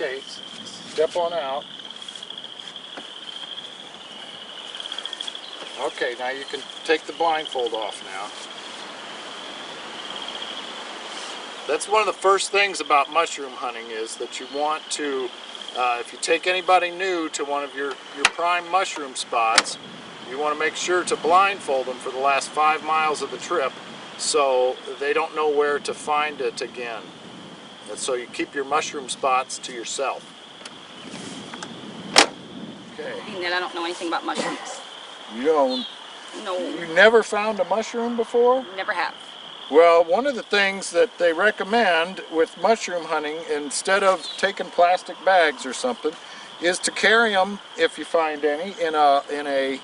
Okay, step on out. Okay, now you can take the blindfold off now. That's one of the first things about mushroom hunting is that you want to, if you take anybody new to one of your prime mushroom spots, you want to make sure to blindfold them for the last 5 miles of the trip so they don't know where to find it again. And so you keep your mushroom spots to yourself. Okay. Being that I don't know anything about mushrooms. You don't? No. You never found a mushroom before? Never have. Well, one of the things that they recommend with mushroom hunting, instead of taking plastic bags or something, is to carry them, if you find any, in a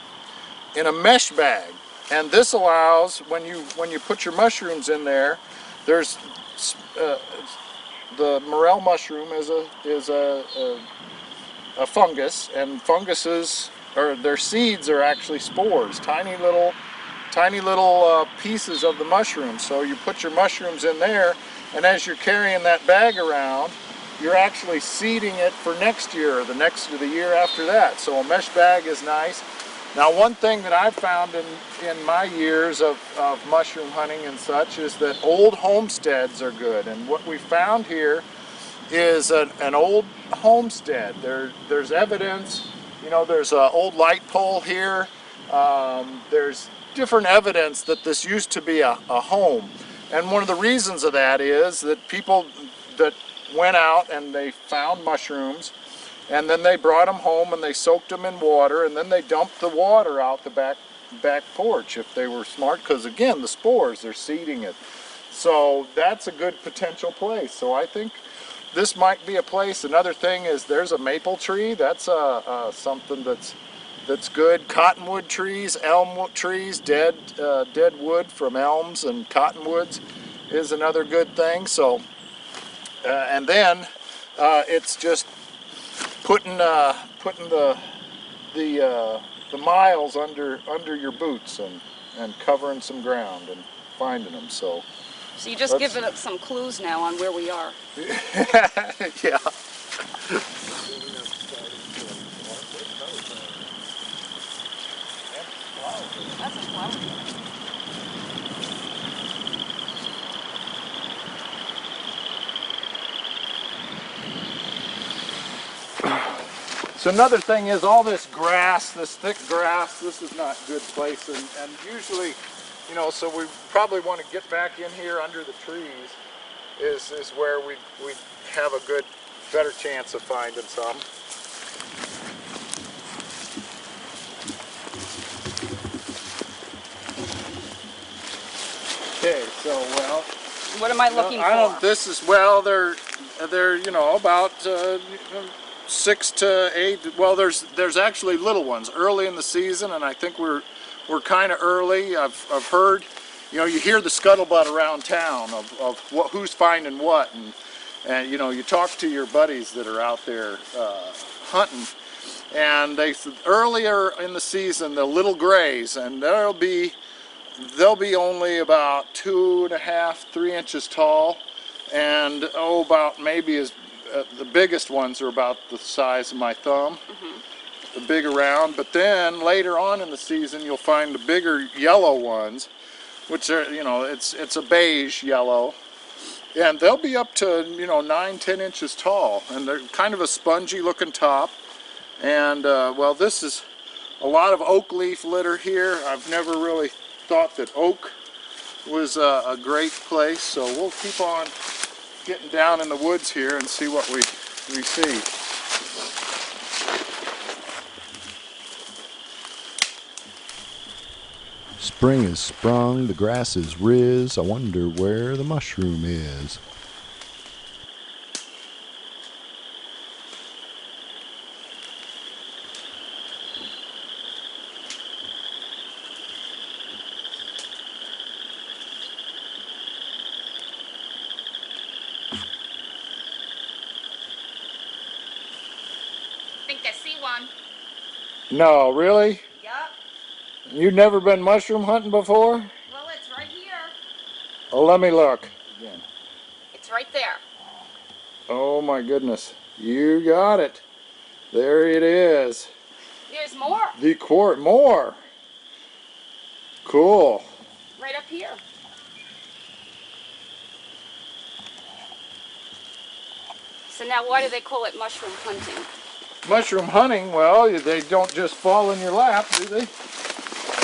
mesh bag. And this allows, when you put your mushrooms in there, there's the morel mushroom is a fungus, and funguses, or their seeds are actually spores, tiny little pieces of the mushroom. So you put your mushrooms in there, and as you're carrying that bag around, you're actually seeding it for next year or the year after that. So a mesh bag is nice. Now, one thing that I've found in my years of mushroom hunting and such is that old homesteads are good. And what we found here is an old homestead. There's evidence, you know, there's an old light pole here. There's different evidence that this used to be a home. And one of the reasons of that is that people that went out and they found mushrooms, and then they brought them home and they soaked them in water, and then they dumped the water out the back porch if they were smart, because again, the spores, they're seeding it. So that's a good potential place. So I think this might be a place. Another thing is there's a maple tree. That's something that's good. Cottonwood trees, elm trees, dead wood from elms and cottonwoods is another good thing. So, and then it's just putting the miles under your boots and covering some ground and finding them. So you just give it some clues now on where we are. Yeah. That's a flower. So another thing is all this grass, this thick grass, this is not a good place, and usually, you know, so we probably want to get back in here under the trees is where we have a better chance of finding some. Okay, so well, what am I looking for? This is, well, they're you know, about 6 to 8. Well, there's actually little ones early in the season, and I think we're kind of early. I've heard, you know, you hear the scuttlebutt around town of who's finding what, and you know, you talk to your buddies that are out there hunting, and they said earlier in the season the little grays, and they'll be only about 2.5, 3 inches tall, and about maybe as the biggest ones are about the size of my thumb, the big around. But then later on in the season, you'll find the bigger yellow ones, which are, you know, it's a beige yellow, and they'll be up to, you know, 9, 10 inches tall, and they're kind of a spongy looking top. And well, this is a lot of oak leaf litter here. I've never really thought that oak was a great place, so we'll keep on getting down in the woods here and see what we see. Spring is sprung, the grass is riz, I wonder where the mushroom is. I think I see one. No, really? Yup. You've never been mushroom hunting before? Well, it's right here. Oh, let me look. Again. It's right there. Oh my goodness. You got it. There it is. There's more. The quart more. Cool. Right up here. So now why do they call it mushroom hunting? Mushroom hunting, well, they don't just fall in your lap, do they?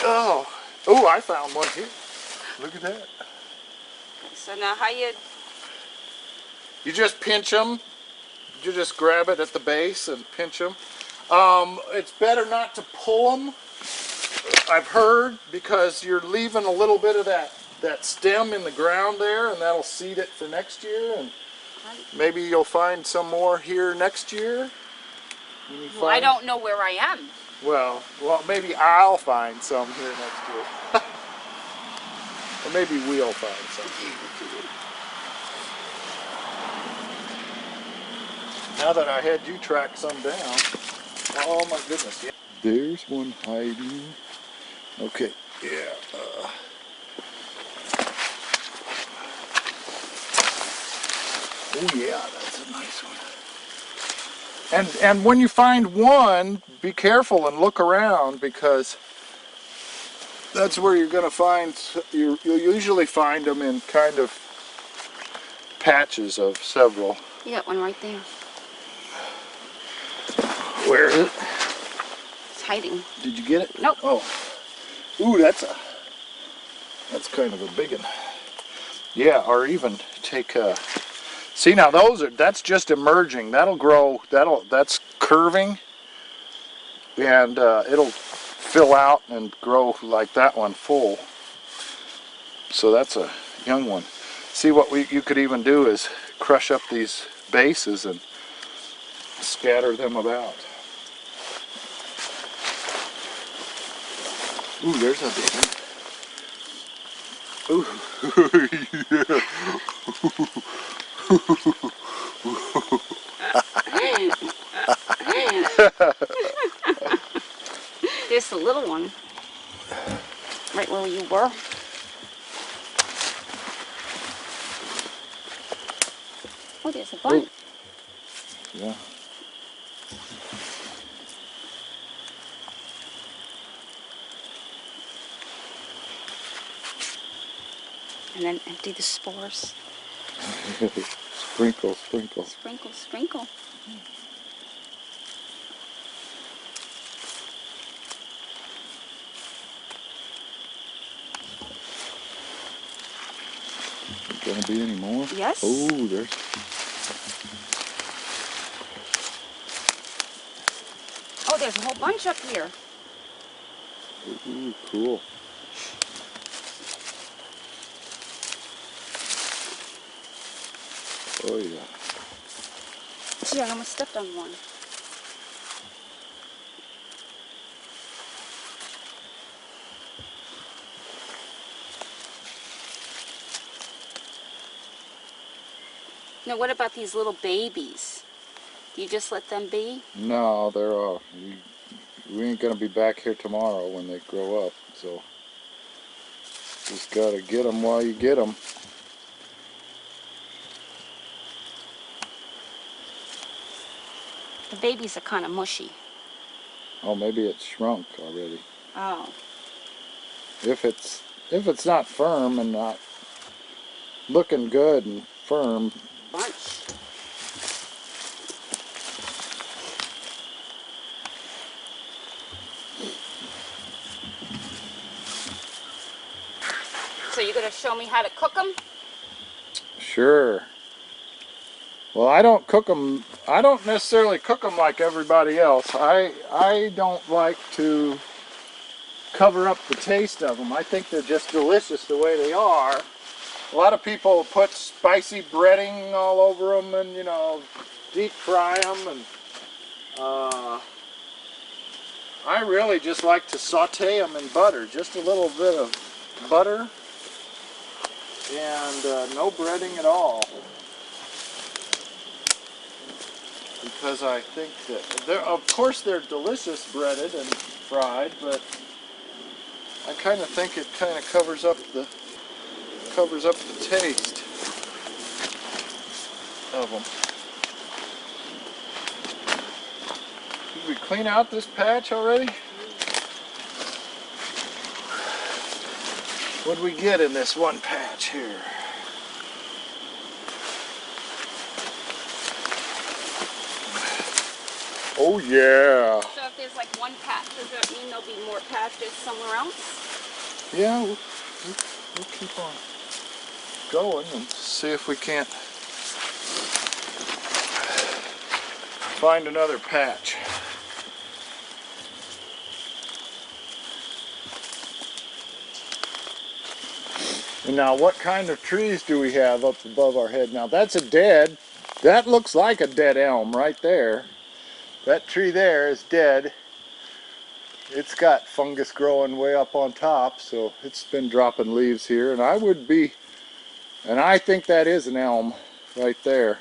Oh, I found one here. Look at that. So now how you... You just pinch them. You just grab it at the base and pinch them. It's better not to pull them, I've heard, because you're leaving a little bit of that stem in the ground there, and that'll seed it for next year. And maybe you'll find some more here next year. Well, I don't know where I am. Well, maybe I'll find some here next year. Or maybe we'll find some. Now that I had you track some down. Oh my goodness. Yeah. There's one hiding. Okay, yeah. Oh yeah, that's a nice one. And when you find one, be careful and look around, because that's where you're going to find, you'll usually find them in kind of patches of several. You got one right there. Where is it? It's hiding. Did you get it? Nope. Oh. Ooh, that's kind of a big one. Yeah, or even take a... See, now that's just emerging. That'll grow, that's curving, and it'll fill out and grow like that one full. So that's a young one. See, what you could even do is crush up these bases and scatter them about. Ooh, there's a big one. Ooh, yeah. There's the little one. Right where you were. Oh, there's a bunch. Yeah. And then empty the spores. Sprinkle, sprinkle. Sprinkle, sprinkle. Gonna be any more? Yes. Oh, there's... Oh, there's a whole bunch up here. Ooh, cool. Oh, yeah. Gee, I almost stepped on one. Now, what about these little babies? Do you just let them be? No, they're all... We ain't gonna be back here tomorrow when they grow up, so... Just gotta get them while you get them. The babies are kind of mushy. Oh, maybe it's shrunk already. Oh. If it's not firm and not looking good and firm. Bunch. So you're gonna show me how to cook them? Sure. Well, I don't cook them. I don't necessarily cook them like everybody else. I don't like to cover up the taste of them. I think they're just delicious the way they are. A lot of people put spicy breading all over them and, you know, deep fry them. And I really just like to saute them in butter. Just a little bit of butter and no breading at all. Because I think that of course they're delicious breaded and fried, but I kind of think it kind of covers up the taste of them. clean out this patch already? What do we get in this one patch here? Oh yeah. So if there's like one patch, does that mean there'll be more patches somewhere else? Yeah, we'll keep on going and see if we can't find another patch. And now what kind of trees do we have up above our head? Now that looks like a dead elm right there. That tree there is dead. It's got fungus growing way up on top, so it's been dropping leaves here, and I think that is an elm right there.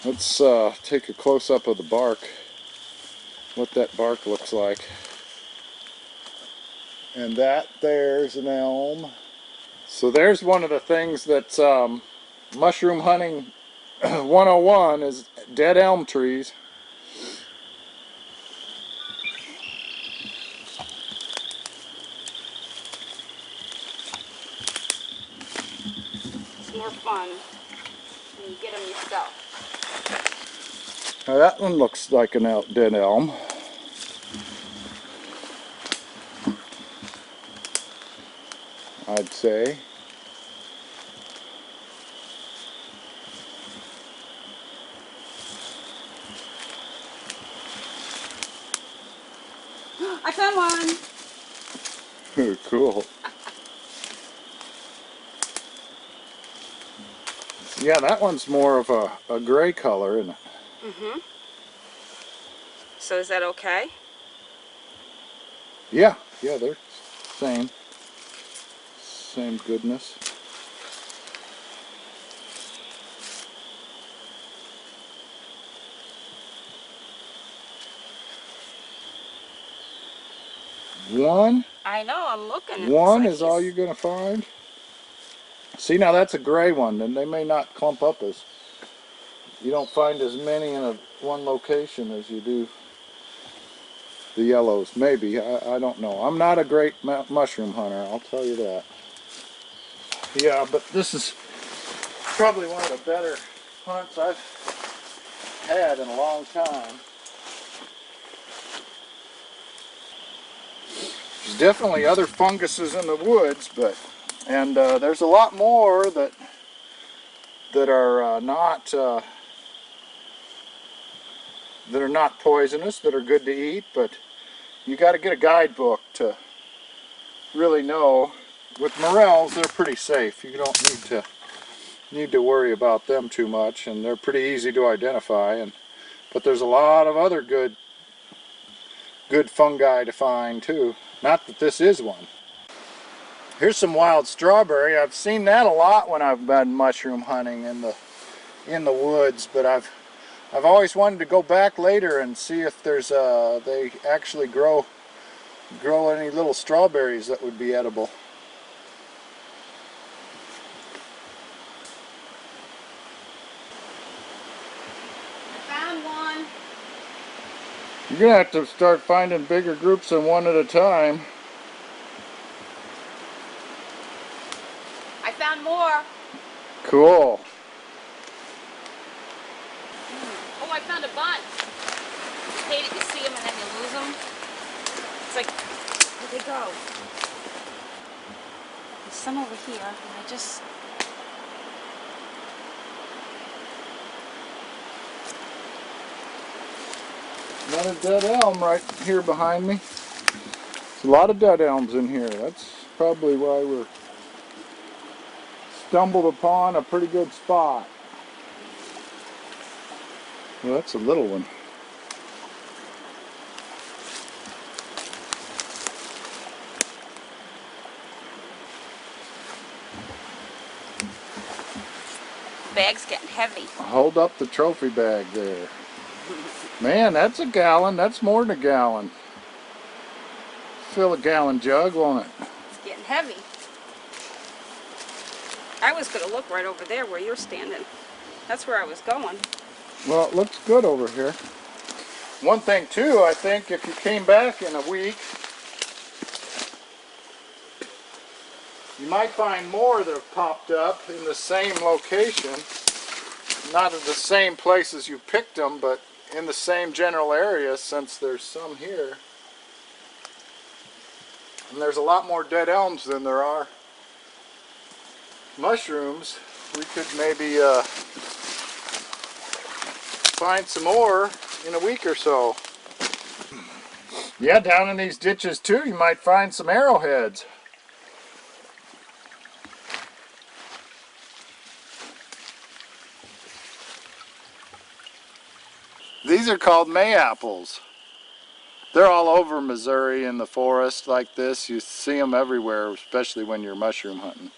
Let's take a close-up of the bark, what that bark looks like. And that there's an elm. So there's one of the things that's mushroom hunting 101 is dead elm trees. It's more fun when you get them yourself. Now that one looks like a dead elm. I'd say. I found one! Cool. Yeah, that one's more of a gray color, isn't it? Mm-hmm. So is that okay? Yeah, they're same goodness. One? I know, I'm looking. One is all you're going to find? See, now that's a gray one, and they may not clump up as... You don't find as many in one location as you do the yellows. Maybe, I don't know. I'm not a great mushroom hunter, I'll tell you that. Yeah, but this is probably one of the better hunts I've had in a long time. There's definitely other funguses in the woods, and there's a lot more that are not poisonous, that are good to eat, but you got to get a guidebook to really know. With morels, they're pretty safe. You don't need to worry about them too much, and they're pretty easy to identify. But there's a lot of other good fungi to find too. Not that this is one. Here's some wild strawberry. I've seen that a lot when I've been mushroom hunting in the woods, but I've always wanted to go back later and see if there's they actually grow any little strawberries that would be edible. You're going to have to start finding bigger groups than one at a time. I found more. Cool. Oh, I found a bunch. You hate it, you see them and then you lose them. It's like, where'd they go? There's some over here, and I just... Another dead elm right here behind me. There's a lot of dead elms in here. That's probably why we're stumbled upon a pretty good spot. Well, that's a little one. Bag's getting heavy. Hold up the trophy bag there. Man, that's a gallon. That's more than a gallon. Fill a gallon jug, won't it? It's getting heavy. I was going to look right over there where you're standing. That's where I was going. Well, it looks good over here. One thing too, I think if you came back in a week, you might find more that have popped up in the same location. Not at the same places you picked them, but in the same general area, since there's some here. And there's a lot more dead elms than there are mushrooms. We could maybe find some more in a week or so. Yeah, down in these ditches too, you might find some arrowheads. These are called May-apples. They're all over Missouri in the forest like this. You see them everywhere, especially when you're mushroom hunting.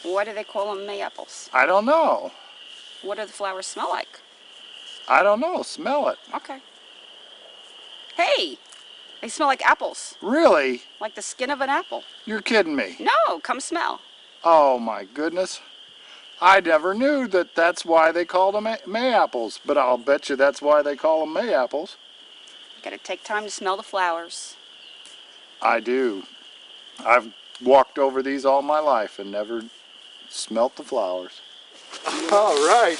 Why do they call them May-apples? I don't know. What do the flowers smell like? I don't know. Smell it. Okay. Hey! They smell like apples. Really? Like the skin of an apple. You're kidding me. No, come smell. Oh my goodness. I never knew that that's why they called them May-apples, but I'll bet you that's why they call them May-apples. You gotta take time to smell the flowers. I do. I've walked over these all my life and never smelt the flowers. All right.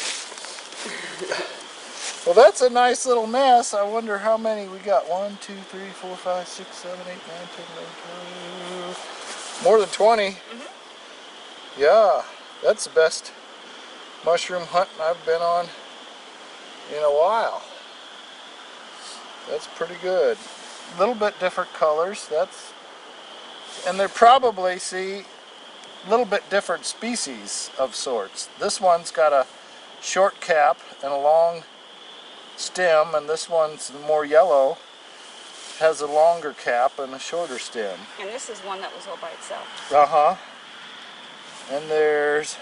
Well, that's a nice little mess. I wonder how many we got. 1, 2, 3, 4, 5, 6, 7, 8, 9, 10, 11, 12. More than 20. Mm-hmm. Yeah, that's the best mushroom hunting I've been on in a while. That's pretty good. A little bit different colors. And they're probably, see, a little bit different species of sorts. This one's got a short cap and a long stem, and this one's more yellow, has a longer cap and a shorter stem. And this is one that was all by itself. Uh-huh. And there's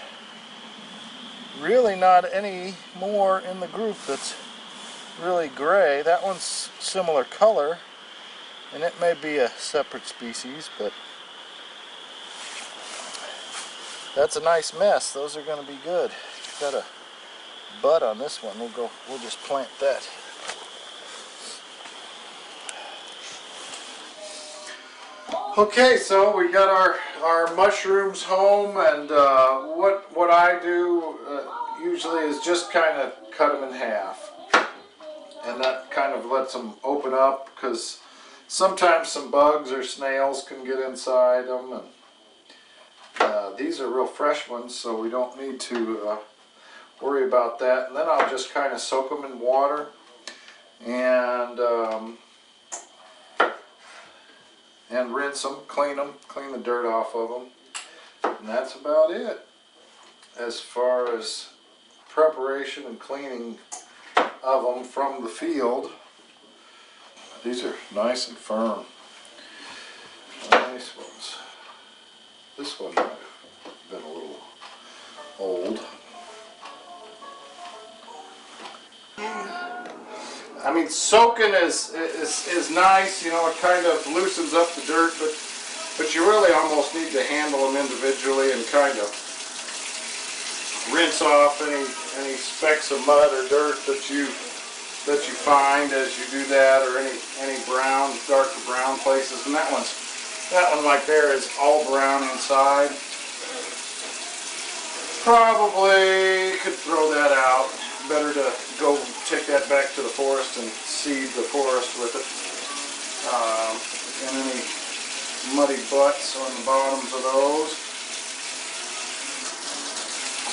really not any more in the group that's really gray. That one's similar color, and it may be a separate species, but that's a nice mess. Those are going to be good. Got a bud on this one. We'll just plant that. Okay, so we got our mushrooms home, and what I do usually is just kind of cut them in half, and that kind of lets them open up, because sometimes some bugs or snails can get inside them, and these are real fresh ones, so we don't need to worry about that. And then I'll just kind of soak them in water and rinse them, clean the dirt off of them, and that's about it as far as preparation and cleaning of them from the field. These are nice and firm. Nice ones. This one might have been a little old. I mean, soaking is nice, you know, it kind of loosens up the dirt, but you really almost need to handle them individually and kind of rinse off any specks of mud or dirt that you find as you do that, or any brown, darker brown places. And that one right there is all brown inside. Probably could throw that out. Better to go take that back to the forest and seed the forest with it. And any muddy butts on the bottoms of those.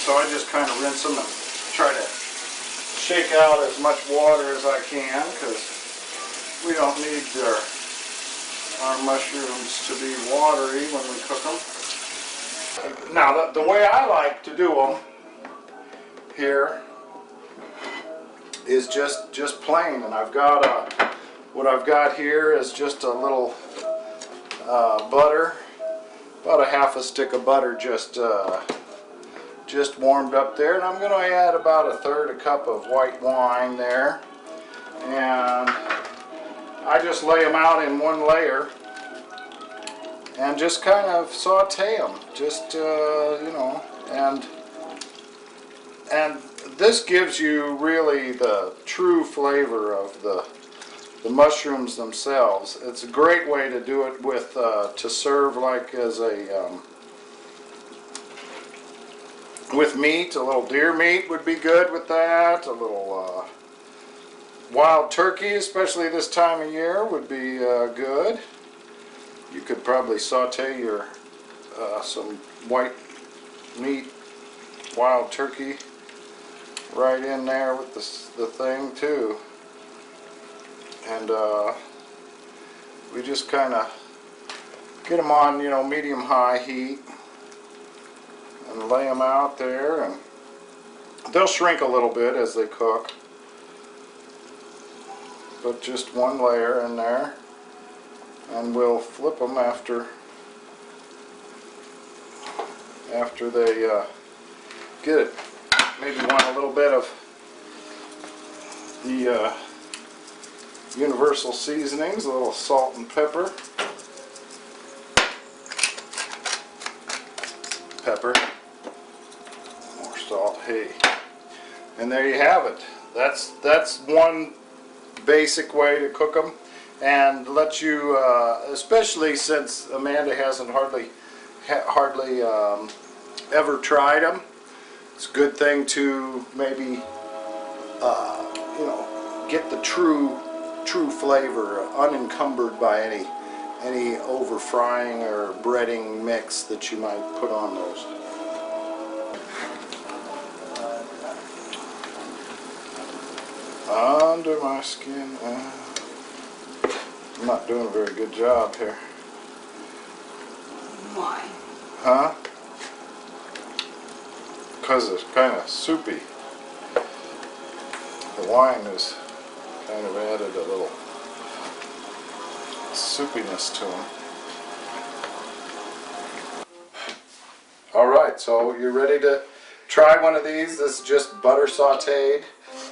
So I just kind of rinse them and try to shake out as much water as I can, because we don't need our mushrooms to be watery when we cook them. Now the way I like to do them here is just plain, and I've got what I've got here is just a little butter, about a half a stick of butter, just warmed up there, and I'm going to add about 1/3 cup of white wine there, and I just lay them out in one layer and just kind of saute them, just you know, and this gives you really the true flavor of the mushrooms themselves. It's a great way to do it with to serve like as a with meat. A little deer meat would be good with that. A little wild turkey, especially this time of year, would be good. You could probably saute your some white meat wild turkey right in there with the thing too. And we just kind of get them on, you know, medium-high heat and lay them out there, and they'll shrink a little bit as they cook. But just one layer in there, and we'll flip them after they get it. Maybe want a little bit of the universal seasonings, a little salt and pepper. More salt, hey. And there you have it. That's one basic way to cook them, and let you, especially since Amanda hasn't hardly ever tried them. It's a good thing to maybe, you know, get the true flavor, unencumbered by any over frying or breading mix that you might put on those. Under my skin. I'm not doing a very good job here. Why? Huh? Because it's kind of soupy. The wine has kind of added a little soupiness to them. Alright, so you're ready to try one of these. This is just butter sauteed.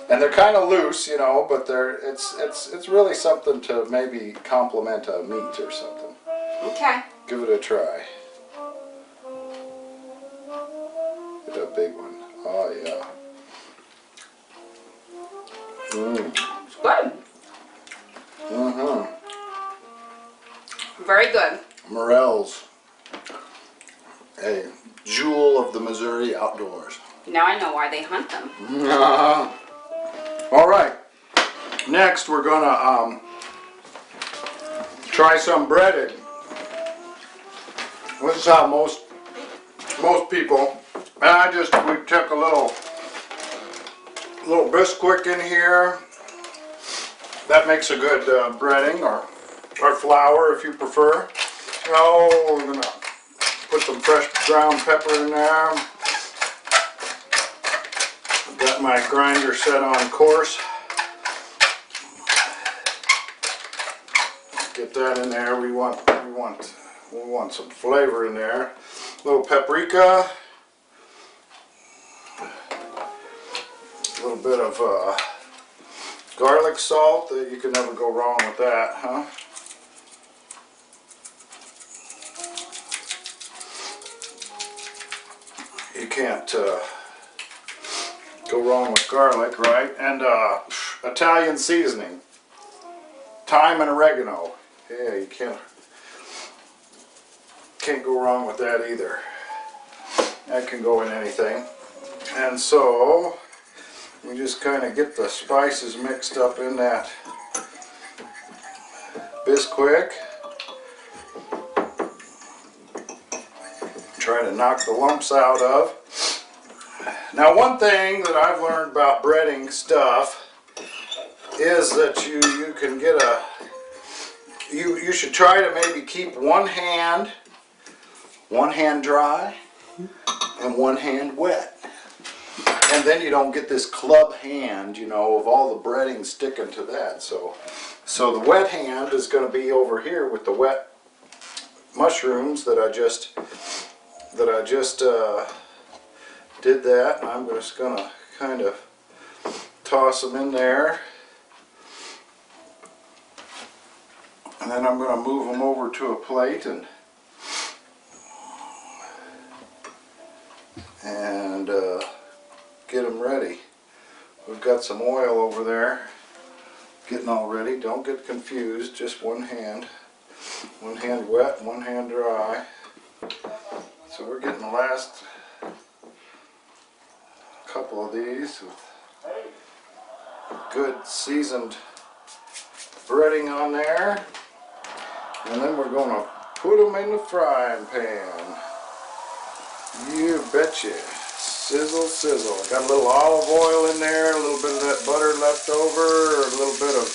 And they're kind of loose, you know, but it's really something to maybe complement a meat or something. Okay. Give it a try. Get a big one. Oh yeah. It's good. Mm-hmm. Very good. Morels. A jewel of the Missouri outdoors. Now I know why they hunt them. All right. Next, we're gonna try some breaded. This is how most people. And we took a little Bisquick in here. That makes a good breading, or flour if you prefer. Now we're gonna put some fresh ground pepper in there. I've got my grinder set on coarse. Get that in there. We want some flavor in there. A little paprika. A little bit of garlic salt. You can never go wrong with that, huh? You can't go wrong with garlic, right? And Italian seasoning. Thyme and oregano. Yeah, you can't go wrong with that either. That can go in anything. And so we just kind of get the spices mixed up in that Bisquick. Try to knock the lumps out of. Now, one thing that I've learned about breading stuff is that you can get you should try to maybe keep one hand dry and one hand wet, and then you don't get this club hand, you know, of all the breading sticking to that. So the wet hand is going to be over here with the wet mushrooms that I just did that. I'm just going to kind of toss them in there. And then I'm going to move them over to a plate and get them ready. We've got some oil over there getting all ready. Don't get confused, just one hand. One hand wet, one hand dry. So we're getting the last couple of these with good seasoned breading on there. And then we're going to put them in the frying pan. You betcha. Sizzle, sizzle. I got a little olive oil in there, a little bit of that butter left over, a little bit of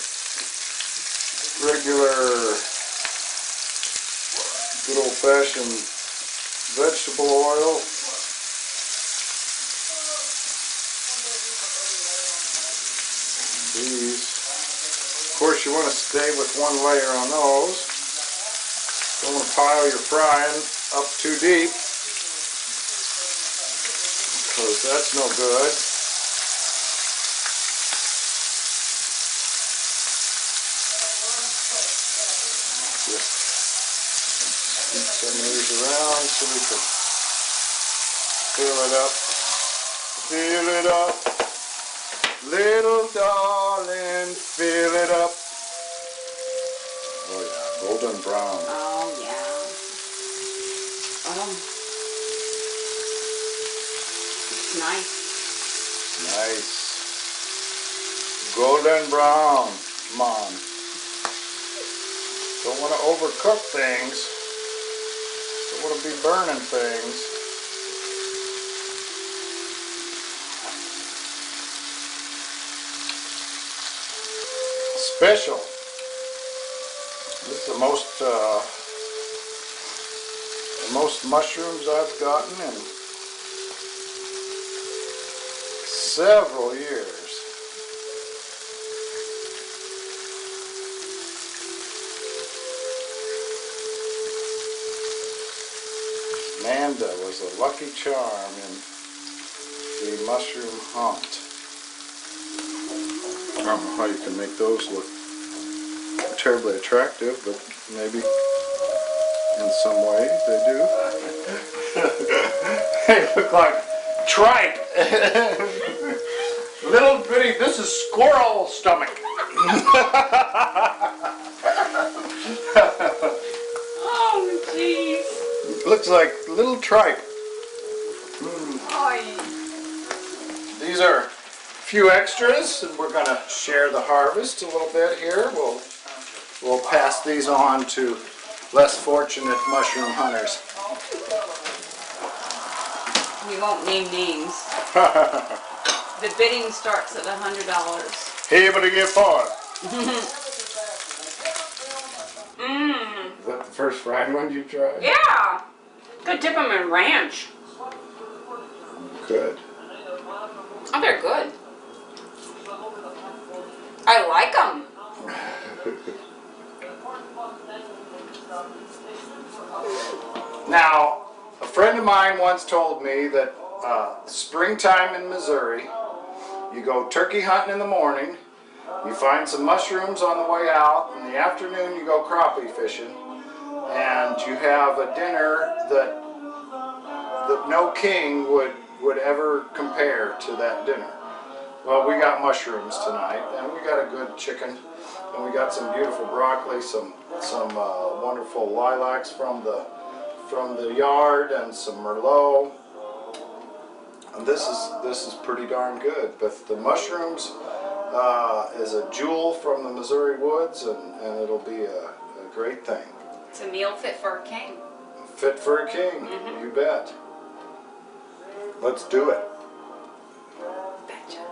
regular good old-fashioned vegetable oil. These. Of course, you want to stay with one layer on those. Don't want to pile your frying up too deep, because that's no good. Just scoop some of these around so we can fill it up. Fill it up. Little darling, fill it up. Oh yeah, golden brown. Oh yeah. Oh. Nice. Nice. Golden brown. Come on. Don't want to overcook things. Don't want to be burning things. Special. This is the most mushrooms I've gotten in several years. Amanda was a lucky charm in the mushroom hunt. I don't know how you can make those look terribly attractive, but maybe in some way they do. They look like tripe. Little bitty, this is squirrel stomach. Oh, jeez. Looks like little tripe. Oy. These are a few extras, and we're going to share the harvest a little bit here. We'll pass these on to less fortunate mushroom hunters. We won't name names. The bidding starts at $100. Hey, but to get for it. Mmm. Is that the first fried one you tried? Yeah. Could dip them in ranch. Good. Oh, they're good. I like them. Now, a friend of mine once told me that springtime in Missouri, you go turkey hunting in the morning, you find some mushrooms on the way out, in the afternoon you go crappie fishing, and you have a dinner that no king would ever compare to that dinner. Well, we got mushrooms tonight, and we got a good chicken, and we got some beautiful broccoli, some wonderful lilacs from the yard, and some Merlot. And this is pretty darn good. But the mushrooms is a jewel from the Missouri woods, and it'll be a great thing. It's a meal fit for a king. Fit for a king, you bet. Let's do it. Betcha.